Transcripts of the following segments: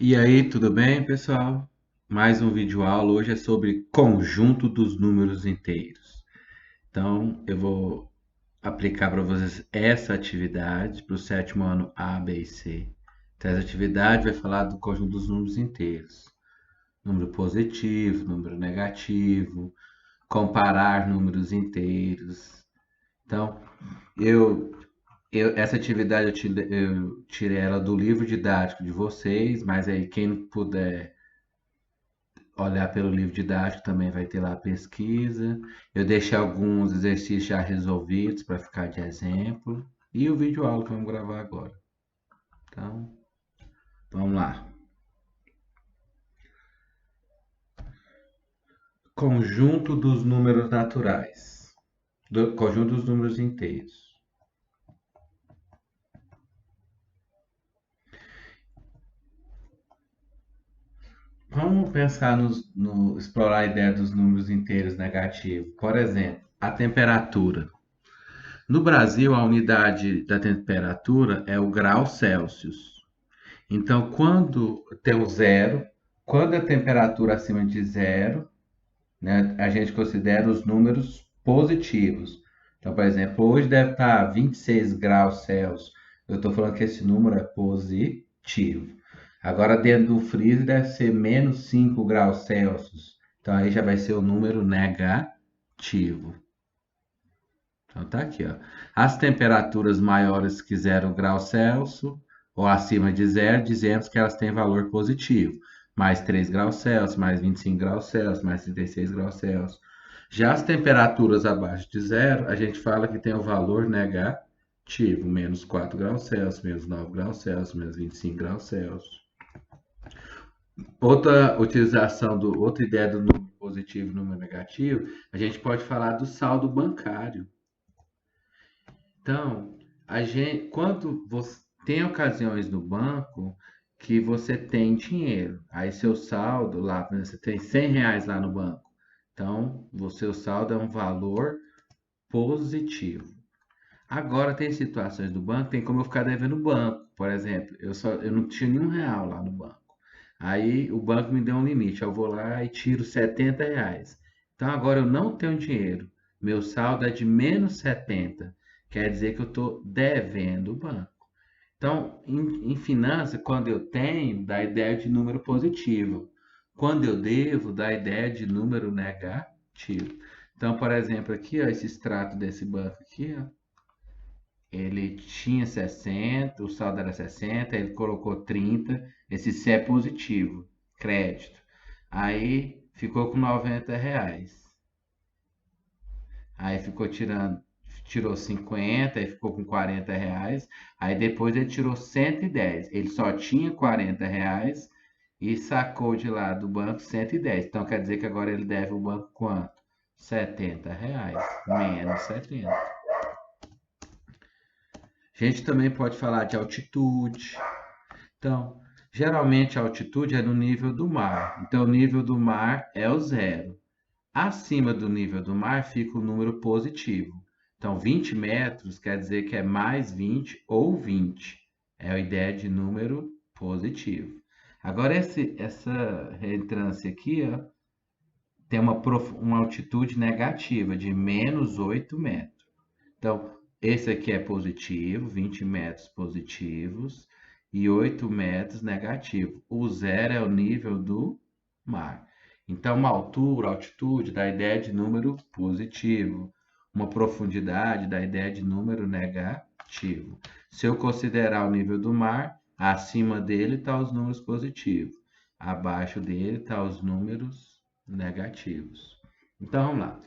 E aí, tudo bem, pessoal? Mais um vídeo aula. Hoje é sobre conjunto dos números inteiros. Então, eu vou aplicar para vocês essa atividade para o sétimo ano A, B e C. Então, essa atividade vai falar do conjunto dos números inteiros. Número positivo, número negativo, comparar números inteiros. Então, eu, essa atividade eu tirei ela do livro didático de vocês, mas aí quem puder olhar pelo livro didático também vai ter lá a pesquisa. Eu deixei alguns exercícios já resolvidos para ficar de exemplo. E o vídeo aula que vamos gravar agora. Então, vamos lá. Conjunto dos números naturais. Conjunto dos números inteiros. Vamos pensar explorar a ideia dos números inteiros negativos. Por exemplo, a temperatura. No Brasil, a unidade da temperatura é o grau Celsius. Então, quando tem o zero, quando a temperatura acima de zero, né, a gente considera os números positivos. Então, por exemplo, hoje deve estar 26 graus Celsius. Eu estou falando que esse número é positivo. Agora, dentro do freezer deve ser menos 5 graus Celsius. Então, aí já vai ser o número negativo. Então, tá aqui, ó. As temperaturas maiores que 0 graus Celsius ou acima de zero, dizemos que elas têm valor positivo. Mais 3 graus Celsius, mais 25 graus Celsius, mais 36 graus Celsius. Já as temperaturas abaixo de zero, a gente fala que tem o valor negativo. Menos 4 graus Celsius, menos 9 graus Celsius, menos 25 graus Celsius. Outra ideia do número positivo e número negativo, a gente pode falar do saldo bancário. Então, quando você tem ocasiões no banco que você tem dinheiro, aí seu saldo lá, por exemplo, você tem R$ 100 lá no banco. Então, o seu saldo é um valor positivo. Agora, tem situações do banco, tem como eu ficar devendo no banco. Por exemplo, eu não tinha nenhum real lá no banco. Aí o banco me deu um limite, eu vou lá e tiro R$ 70. Então agora eu não tenho dinheiro, meu saldo é de menos 70, quer dizer que eu estou devendo o banco. Então, em finanças, quando eu tenho, dá a ideia de número positivo. Quando eu devo, dá a ideia de número negativo. Então, por exemplo, aqui, ó, esse extrato desse banco aqui, ó, ele tinha 60, o saldo era 60, ele colocou 30, esse C é positivo, crédito. Aí ficou com R$ 90. Aí tirou 50, aí ficou com R$ 40. Aí depois ele tirou 110. Ele só tinha R$ 40 e sacou de lá do banco 110. Então quer dizer que agora ele deve o banco quanto? R$ 70, menos 70. A gente também pode falar de altitude. Então, geralmente a altitude é no nível do mar. Então, o nível do mar é o zero. Acima do nível do mar fica o número positivo. Então, 20 metros quer dizer que é mais 20 ou 20. É a ideia de número positivo. Agora, essa reentrância aqui, ó, tem uma altitude negativa de menos 8 metros. Então, esse aqui é positivo, 20 metros positivos e 8 metros negativo. O zero é o nível do mar. Então, uma altura, altitude, dá a ideia de número positivo. Uma profundidade dá a ideia de número negativo. Se eu considerar o nível do mar, acima dele estão os números positivos. Abaixo dele estão os números negativos. Então, vamos lá.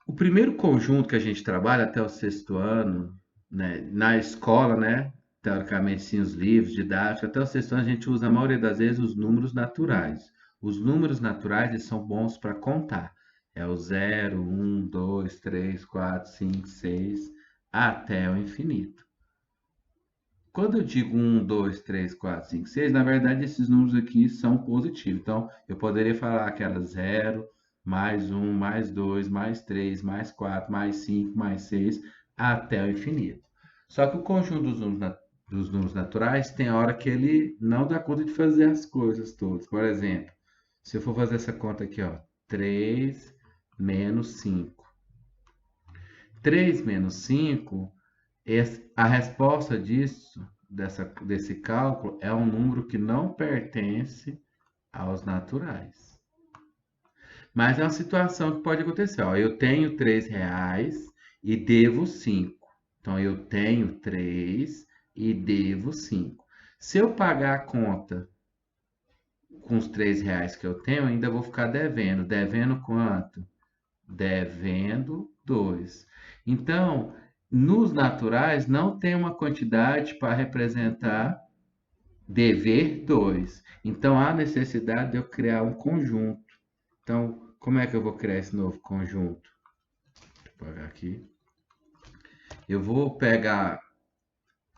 O primeiro conjunto que a gente trabalha até o sexto ano, né, na escola, né, teoricamente sim, os livros didáticos, até o sexto ano a gente usa a maioria das vezes os números naturais. Os números naturais eles são bons para contar. É o 0, 1, 2, 3, 4, 5, 6, até o infinito. Quando eu digo 1, 2, 3, 4, 5, 6, na verdade esses números aqui são positivos. Então, eu poderia falar que era 0, mais 1, mais 2, mais 3, mais 4, mais 5, mais 6, até o infinito. Só que o conjunto dos números dos números naturais, tem hora que ele não dá conta de fazer as coisas todas. Por exemplo, se eu for fazer essa conta aqui, ó, 3 menos 5. 3 menos 5, a resposta desse cálculo é um número que não pertence aos naturais. Mas é uma situação que pode acontecer. Ó, eu tenho R$ 3 e devo 5. Então, eu tenho 3 e devo 5. Se eu pagar a conta com os R$ 3 que eu tenho, eu ainda vou ficar devendo. Devendo quanto? Devendo 2. Então, nos naturais, não tem uma quantidade para representar dever 2. Então, há necessidade de eu criar um conjunto. Então, como é que eu vou criar esse novo conjunto? Deixa eu apagar aqui. Eu vou pegar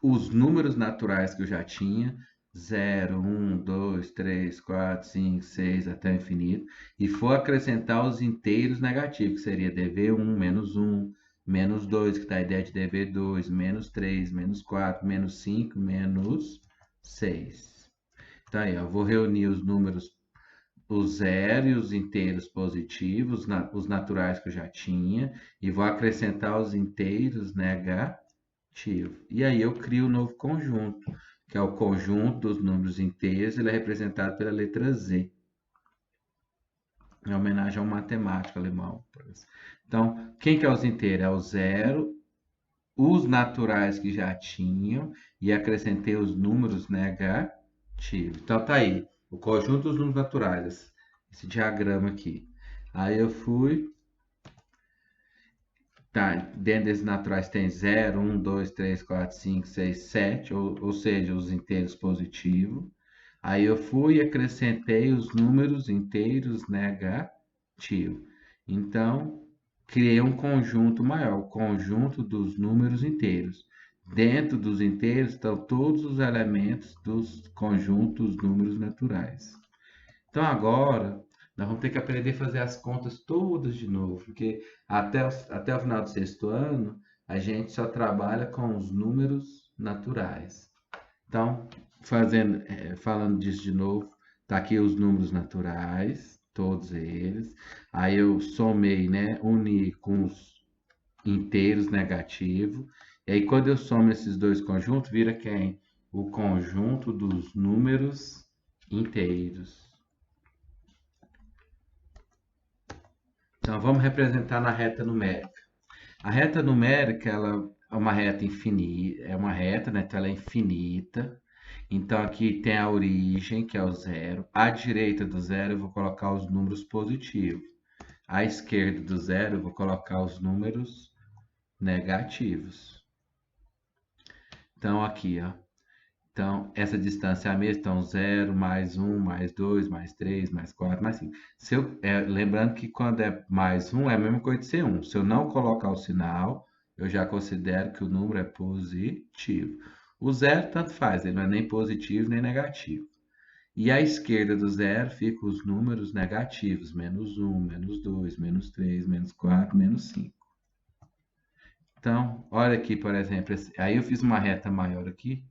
os números naturais que eu já tinha, 0, 1, 2, 3, 4, 5, 6, até o infinito, e for acrescentar os inteiros negativos, que seria dv1, -1, -2, que dá a ideia de dv2, -3, -4, -5, -6. Então aí, eu vou reunir os números, o zero e os inteiros positivos, os naturais que eu já tinha, e vou acrescentar os inteiros negativos. E aí eu crio um novo conjunto, que é o conjunto dos números inteiros, ele é representado pela letra Z, em homenagem a um matemático alemão. Então, quem que é os inteiros? É o zero, os naturais que já tinham, e acrescentei os números negativos. Então, tá aí, o conjunto dos números naturais, esse diagrama aqui. Aí eu fui, tá, dentro desses naturais tem 0, 1, 2, 3, 4, 5, 6, 7, ou seja, os inteiros positivos. Aí eu fui e acrescentei os números inteiros negativos. Então, criei um conjunto maior, o conjunto dos números inteiros. Dentro dos inteiros estão todos os elementos dos conjuntos números naturais. Então agora nós vamos ter que aprender a fazer as contas todas de novo, porque até o final do sexto ano a gente só trabalha com os números naturais. Então, falando disso de novo, tá aqui os números naturais, todos eles. Aí eu somei, né, uni com os inteiros negativos. E aí quando eu somo esses dois conjuntos, vira quem? O conjunto dos números inteiros. Então vamos representar na reta numérica. A reta numérica, ela é uma reta infinita, é uma reta, né? Então ela é infinita. Então aqui tem a origem, que é o zero. À direita do zero eu vou colocar os números positivos. À esquerda do zero eu vou colocar os números negativos. Então aqui, ó. Então, essa distância é a mesma, então 0, mais 1, mais 2, mais 3, mais 4, mais 5. Lembrando que quando é mais 1, é a mesma coisa de ser 1. Se eu não colocar o sinal, eu já considero que o número é positivo. O zero, tanto faz, ele não é nem positivo nem negativo. E à esquerda do zero ficam os números negativos, -1, -2, -3, -4, -5. Então, olha aqui, por exemplo, aí eu fiz uma reta maior aqui,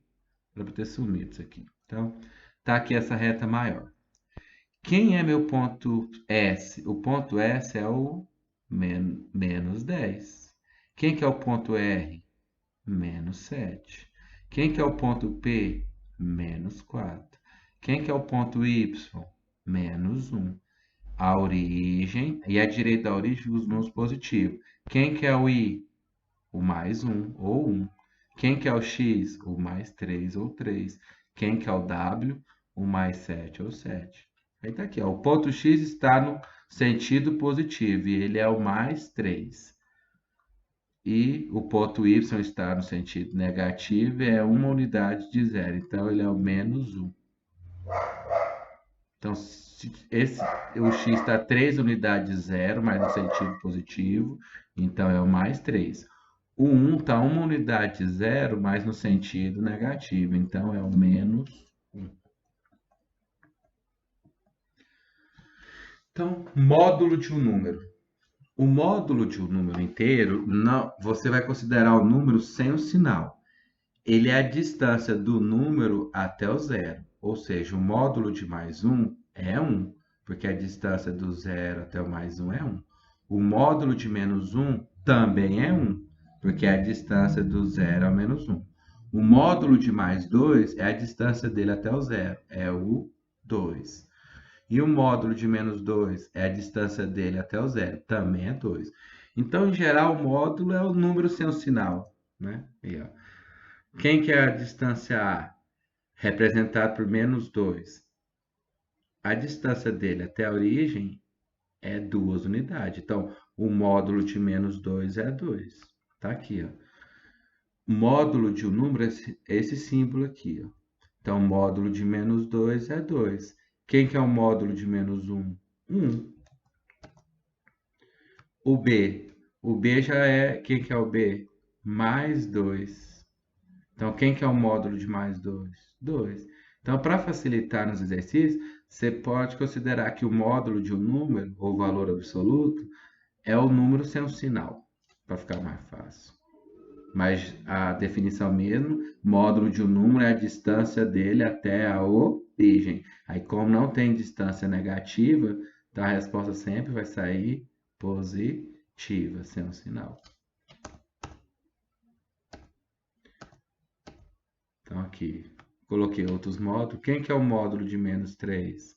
para ter sumido isso aqui. Então, tá aqui essa reta maior. Quem é meu ponto S? O ponto S é o menos 10. Quem que é o ponto R? Menos 7. Quem que é o ponto P? Menos 4. Quem que é o ponto Y? Menos 1. A origem, e à direita da origem, os números positivos. Quem que é o I? O mais 1 ou 1. Quem que é o X? O mais 3 ou 3. Quem que é o W? O mais 7 ou 7. Aí tá aqui, ó. O ponto X está no sentido positivo e ele é o mais 3. E o ponto Y está no sentido negativo e é uma unidade de zero. Então, ele é o menos 1. Então, o X está 3 unidades de zero, mas no sentido positivo. Então, é o mais 3. O 1 está uma unidade de zero, mas no sentido negativo. Então, é o menos 1. Então, módulo de um número. O módulo de um número inteiro, não, você vai considerar o número sem o sinal. ele é a distância do número até o zero. Ou seja, o módulo de mais 1 é 1, porque a distância do zero até o mais 1 é 1. O módulo de menos 1 também é 1, porque é a distância do zero ao menos 1. O módulo de mais 2 é a distância dele até o zero, é o 2. E o módulo de menos 2 é a distância dele até o zero, também é 2. Então, em geral, o módulo é o número sem o sinal, né? Aí, ó. Quem que é a distância A? Representado por menos 2. A distância dele até a origem é 2 unidades. Então, o módulo de menos 2 é 2. Tá aqui, ó. O módulo de um número é esse símbolo aqui, ó. Então, o módulo de menos 2 é 2. Quem que é o módulo de menos 1? 1. O B. O B já é... Quem que é o B? Mais 2. Então, quem que é o módulo de mais 2? 2. Então, para facilitar nos exercícios, você pode considerar que o módulo de um número, ou valor absoluto, é o número sem o sinal, para ficar mais fácil. Mas a definição mesmo, módulo de um número é a distância dele até a origem. Aí, como não tem distância negativa, então a resposta sempre vai sair positiva, sem o sinal. Então, aqui, coloquei outros módulos. Quem que é o módulo de menos 3?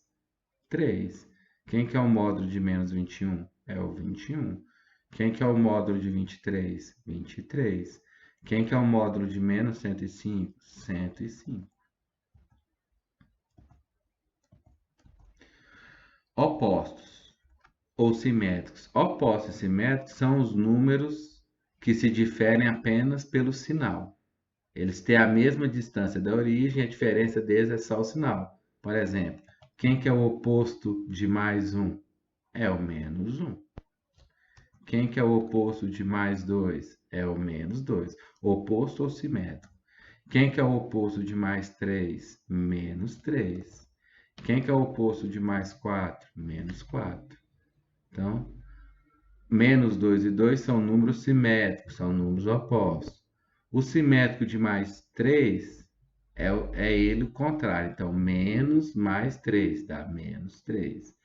3. Quem que é o módulo de menos 21? É o 21. Quem que é o módulo de 23? 23. Quem que é o módulo de menos 105? 105. Opostos ou simétricos. Opostos e simétricos são os números que se diferem apenas pelo sinal. Eles têm a mesma distância da origem, a diferença deles é só o sinal. Por exemplo, quem que é o oposto de mais 1? É o menos 1. Quem que é o oposto de mais 2? É o menos 2. Oposto ou simétrico. Quem que é o oposto de mais 3? Menos 3. Quem que é o oposto de mais 4? Menos 4. Então, menos 2 e 2 são números simétricos, são números opostos. O simétrico de mais 3 é ele o contrário. Então, menos mais 3 dá menos 3.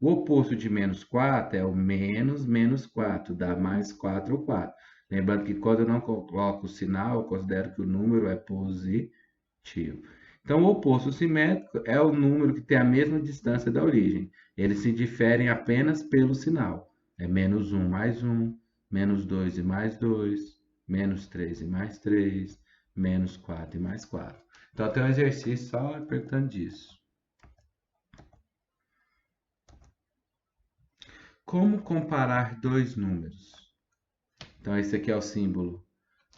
O oposto de menos 4 é o menos menos 4, dá mais 4 ou 4. Lembrando que quando eu não coloco o sinal, eu considero que o número é positivo. Então, o oposto simétrico é o número que tem a mesma distância da origem. Eles se diferem apenas pelo sinal. É menos 1 mais 1, menos 2 e mais 2, menos 3 e mais 3, menos 4 e mais 4. Então, tem um exercício só perguntando disso. Como comparar dois números? Então, esse aqui é o símbolo,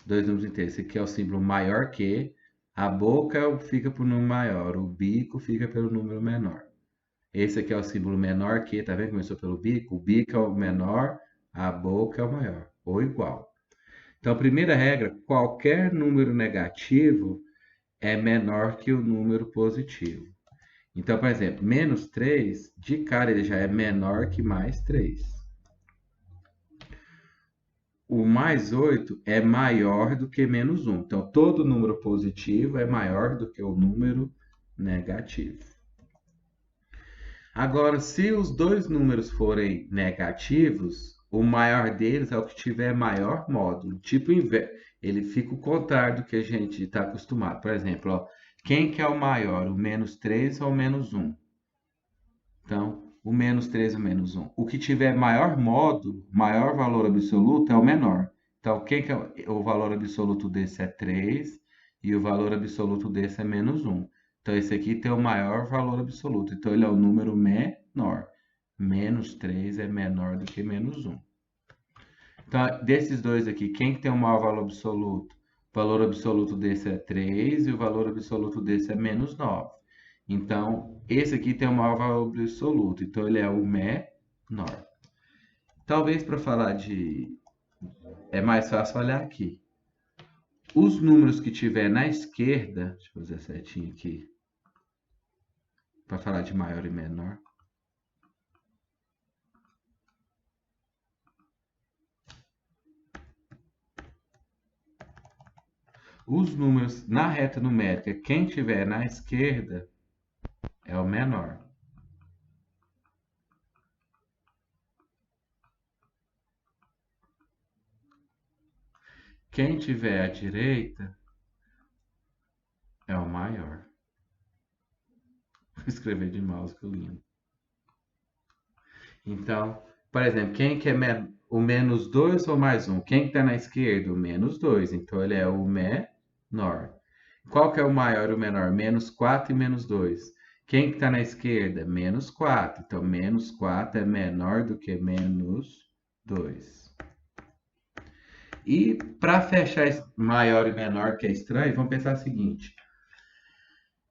dois números inteiros. Esse aqui é o símbolo maior que, a boca fica para o número maior, o bico fica pelo número menor. Esse aqui é o símbolo menor que, tá vendo? Começou pelo bico. O bico é o menor, a boca é o maior, ou igual. Então, primeira regra, qualquer número negativo é menor que o número positivo. Então, por exemplo, menos 3, de cara ele já é menor que mais 3. O mais 8 é maior do que menos 1. Então, todo número positivo é maior do que o número negativo. Agora, se os dois números forem negativos, o maior deles é o que tiver maior módulo. Tipo, ele fica o contrário do que a gente está acostumado. Por exemplo, ó, quem que é o maior, o menos 3 ou o menos 1? Então, o menos 3 ou menos 1. O que tiver maior módulo, maior valor absoluto, é o menor. Então, quem que é o valor absoluto desse é 3 e o valor absoluto desse é menos 1. Então, esse aqui tem o maior valor absoluto. Então, ele é o número menor. Menos 3 é menor do que menos 1. Então, desses dois aqui, quem que tem o maior valor absoluto? O valor absoluto desse é 3 e o valor absoluto desse é menos 9. Então, esse aqui tem o maior valor absoluto. Então, ele é o menor. Talvez para falar de... É mais fácil olhar aqui. Os números que tiver na esquerda... Deixa eu fazer certinho aqui. Para falar de maior e menor. Os números na reta numérica, quem tiver na esquerda é o menor. Quem tiver à direita é o maior. Vou escrever de mouse que lindo. Então, por exemplo, quem que é o menos 2 ou mais 1? Quem está na esquerda? O menos 2. Então, ele é o menor. Qual que é o maior e o menor? Menos 4 e menos 2. Quem que está na esquerda? Menos 4. Então, menos 4 é menor do que menos 2. E para fechar esse maior e menor, que é estranho, vamos pensar o seguinte.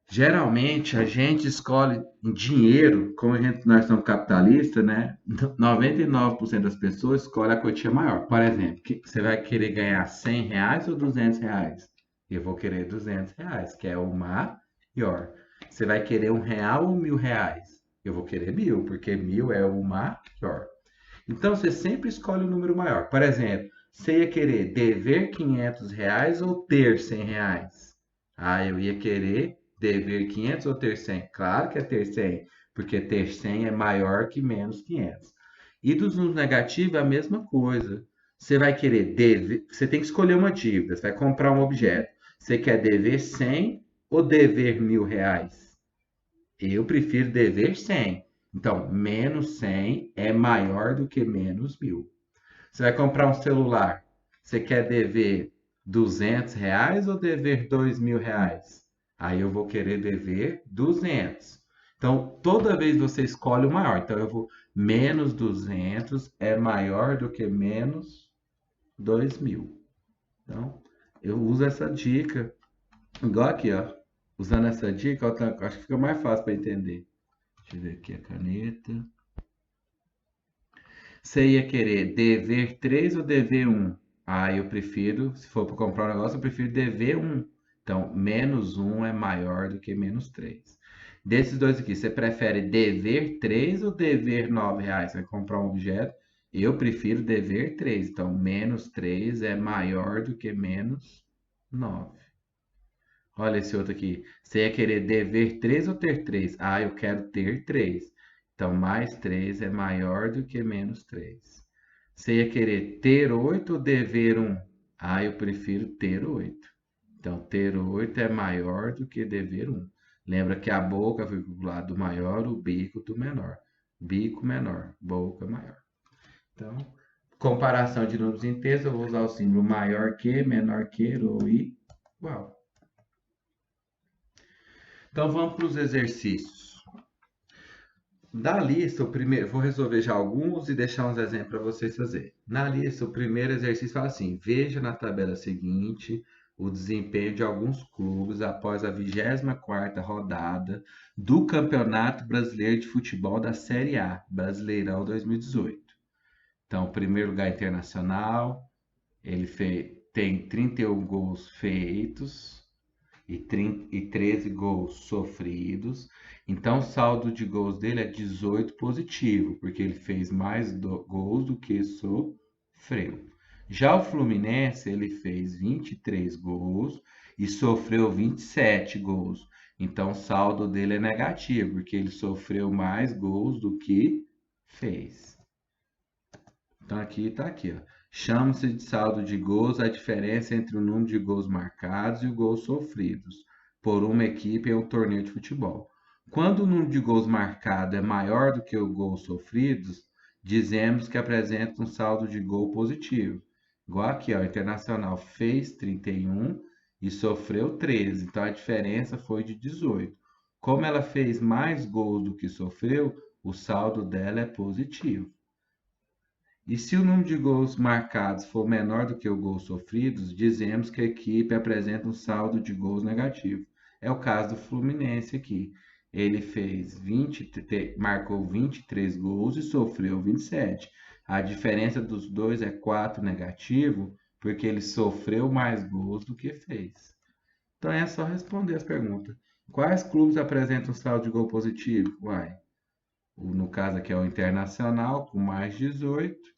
Geralmente a gente escolhe dinheiro, como nós somos capitalistas, né? 99% das pessoas escolhem a quantia maior. Por exemplo, você vai querer ganhar R$ 100 ou R$ 200? Eu vou querer R$ 200, que é o maior. Você vai querer R$ 1 ou R$ 1.000? Eu vou querer 1.000, porque 1.000 é o maior. Então você sempre escolhe o número maior. Por exemplo, você ia querer dever R$ 500 ou ter R$ 100? Eu ia querer dever 500 ou ter 100? Claro que é ter 100, porque ter 100 é maior que menos 500. E dos números negativos é a mesma coisa. Você vai querer dever, você tem que escolher uma dívida, você vai comprar um objeto. Você quer dever 100 ou dever R$ 1.000? Eu prefiro dever 100. Então, menos 100 é maior do que menos 1.000. Você vai comprar um celular. Você quer dever R$ 200 ou dever R$ 2.000? Aí eu vou querer dever 200. Então, toda vez você escolhe o maior. Então, eu vou menos 200 é maior do que menos 2.000. Então, eu uso essa dica. Igual aqui, ó. Usando essa dica, acho que fica mais fácil para entender. Deixa eu ver aqui a caneta. Você ia querer dever 3 ou dever 1? Eu prefiro, se for para comprar um negócio, eu prefiro dever 1. Então, menos 1 é maior do que menos 3. Desses dois aqui, você prefere dever 3 ou dever R$ 9? Você vai comprar um objeto. Eu prefiro dever 3. Então, menos 3 é maior do que menos 9. Olha esse outro aqui. Você ia querer dever 3 ou ter 3? Eu quero ter 3. Então, mais 3 é maior do que menos 3. Você ia querer ter 8 ou dever 1? Eu prefiro ter 8. Então, ter 8 é maior do que dever 1. Lembra que a boca fica do lado do maior, o bico do menor. Bico menor, boca maior. Então, comparação de números inteiros, eu vou usar o símbolo maior que, menor que ou igual. Então vamos para os exercícios. Da lista, o primeiro, vou resolver já alguns e deixar uns exemplos para vocês fazerem. Na lista, o primeiro exercício fala assim: veja na tabela seguinte o desempenho de alguns clubes após a 24ª rodada do Campeonato Brasileiro de Futebol da Série A, Brasileirão 2018. Então, primeiro lugar Internacional, ele tem 31 gols feitos e 13 gols sofridos. Então, o saldo de gols dele é 18 positivo, porque ele fez mais gols do que sofreu. Já o Fluminense, ele fez 23 gols e sofreu 27 gols. Então, o saldo dele é negativo, porque ele sofreu mais gols do que fez. Então, aqui está aqui, ó. Chama-se de saldo de gols a diferença entre o número de gols marcados e os gols sofridos por uma equipe em um torneio de futebol. Quando o número de gols marcados é maior do que os gols sofridos, dizemos que apresenta um saldo de gol positivo. Igual aqui, ó, o Internacional fez 31 e sofreu 13, então a diferença foi de 18. Como ela fez mais gols do que sofreu, o saldo dela é positivo. E se o número de gols marcados for menor do que os gols sofridos, dizemos que a equipe apresenta um saldo de gols negativo. É o caso do Fluminense aqui. Ele marcou 23 gols e sofreu 27. A diferença dos dois é 4 negativo, porque ele sofreu mais gols do que fez. Então é só responder as perguntas. Quais clubes apresentam saldo de gol positivo? No caso aqui é o Internacional, com mais 18.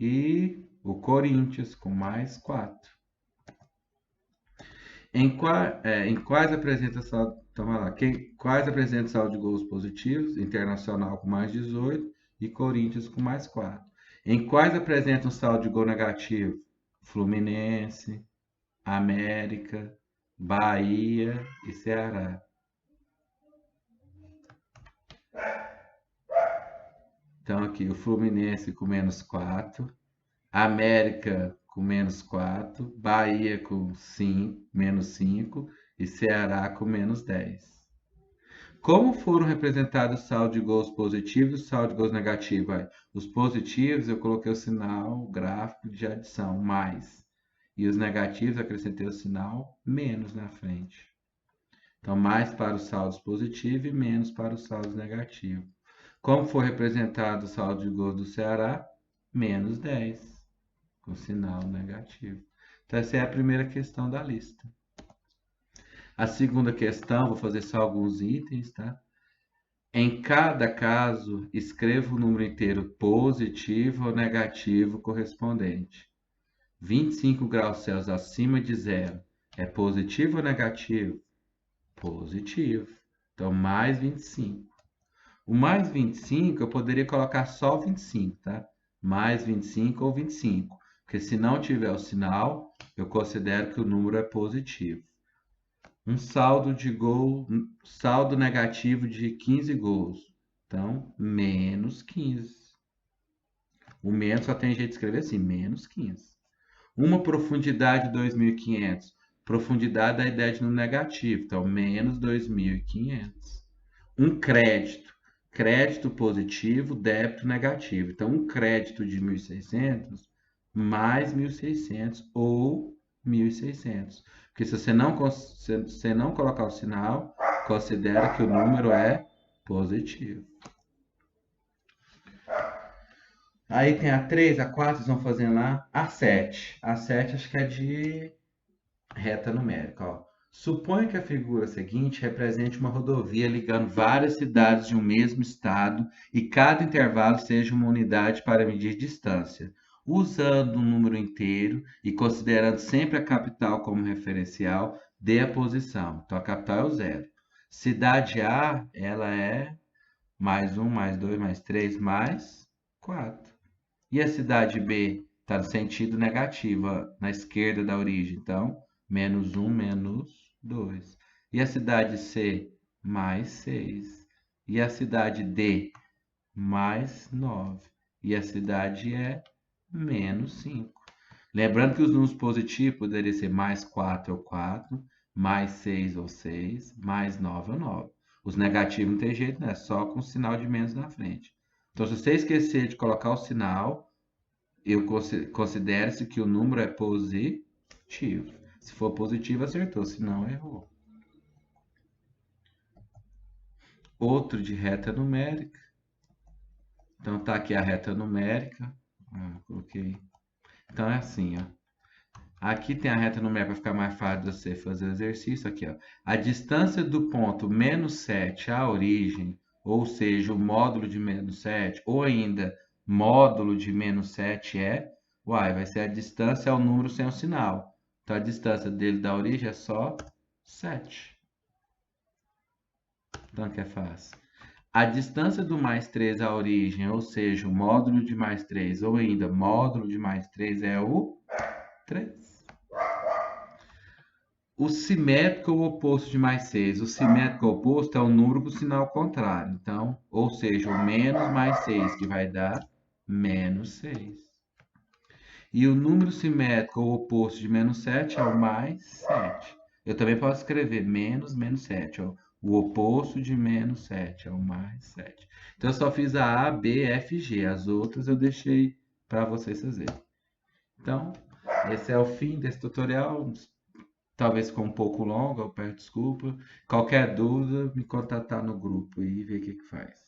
E o Corinthians com mais 4. Em quais apresenta saldo, então vai lá, quais apresentam saldo de gols positivos? Internacional com mais 18 e Corinthians com mais 4. Em quais apresentam saldo de gol negativo? Fluminense, América, Bahia e Ceará. Então aqui o Fluminense com menos 4, América com menos 4, Bahia com 5, menos 5 e Ceará com menos 10. Como foram representados o saldo de gols positivos e o saldo de gols negativos? Os positivos eu coloquei o sinal gráfico de adição, mais. E os negativos eu acrescentei o sinal menos na frente. Então, mais para os saldos positivos e menos para os saldos negativos. Como foi representado o saldo de gols do Ceará? Menos 10, com sinal negativo. Então, essa é a primeira questão da lista. A segunda questão, vou fazer só alguns itens, tá? Em cada caso, escreva o número inteiro positivo ou negativo correspondente. 25 graus Celsius acima de zero é positivo ou negativo? Positivo. Então, mais 25. O mais 25, eu poderia colocar só o 25, tá? Mais 25 ou 25. Porque se não tiver o sinal, eu considero que o número é positivo. Um saldo de gol, saldo negativo de 15 gols. Então, menos 15. O menos só tem jeito de escrever assim, menos 15. Uma profundidade de 2.500. Profundidade da ideia de número negativo. Então, menos 2.500. Um crédito. Crédito positivo, débito negativo. Então, um crédito de 1.600 mais 1.600 ou 1.600. Porque se você não colocar o sinal, considera que o número é positivo. Aí tem a 3, a 4, vocês vão fazendo lá. A 7. A 7 acho que é de reta numérica. Ó. Suponha que a figura seguinte represente uma rodovia ligando várias cidades de um mesmo estado e cada intervalo seja uma unidade para medir distância. Usando um número inteiro e considerando sempre a capital como referencial, dê a posição. Então, a capital é o 0. Cidade A, ela é mais 1, mais 2, mais 3, mais 4. E a cidade B está no sentido negativo, na esquerda da origem. Então, menos 1, menos 2. E a cidade C, mais 6. E a cidade D, mais 9. E a cidade E, menos 5. Lembrando que os números positivos poderiam ser mais 4 ou 4, mais 6 ou 6, mais 9 ou 9. Os negativos não tem jeito, né? Só com o sinal de menos na frente. Então, se você esquecer de colocar o sinal, eu considero-se que o número é positivo. Se for positivo, acertou. Se não, errou. Outro de reta numérica. Então, tá aqui a reta numérica. Coloquei. Então, é assim, ó. Aqui tem a reta numérica para ficar mais fácil de você fazer o exercício. Aqui, ó. A distância do ponto menos 7 à origem, ou seja, o módulo de menos 7, ou ainda módulo de menos 7 vai ser a distância ao número sem o sinal. Então, a distância dele da origem é só 7. Então, que é fácil. A distância do mais 3 à origem, ou seja, o módulo de mais 3, ou ainda módulo de mais 3 é o 3. O simétrico ou oposto de mais 6. O simétrico oposto é o número com sinal contrário. Então, ou seja, o menos mais 6, que vai dar menos 6. E o número simétrico ou oposto de menos 7 é o mais 7. Eu também posso escrever menos 7. Ó. O oposto de menos 7 é o mais 7. Então, eu só fiz a A, B, F, G. As outras eu deixei para vocês fazerem. Então, esse é o fim desse tutorial. Talvez ficou um pouco longo, eu peço desculpa. Qualquer dúvida, me contatar no grupo e ver o que faz.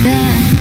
Yeah.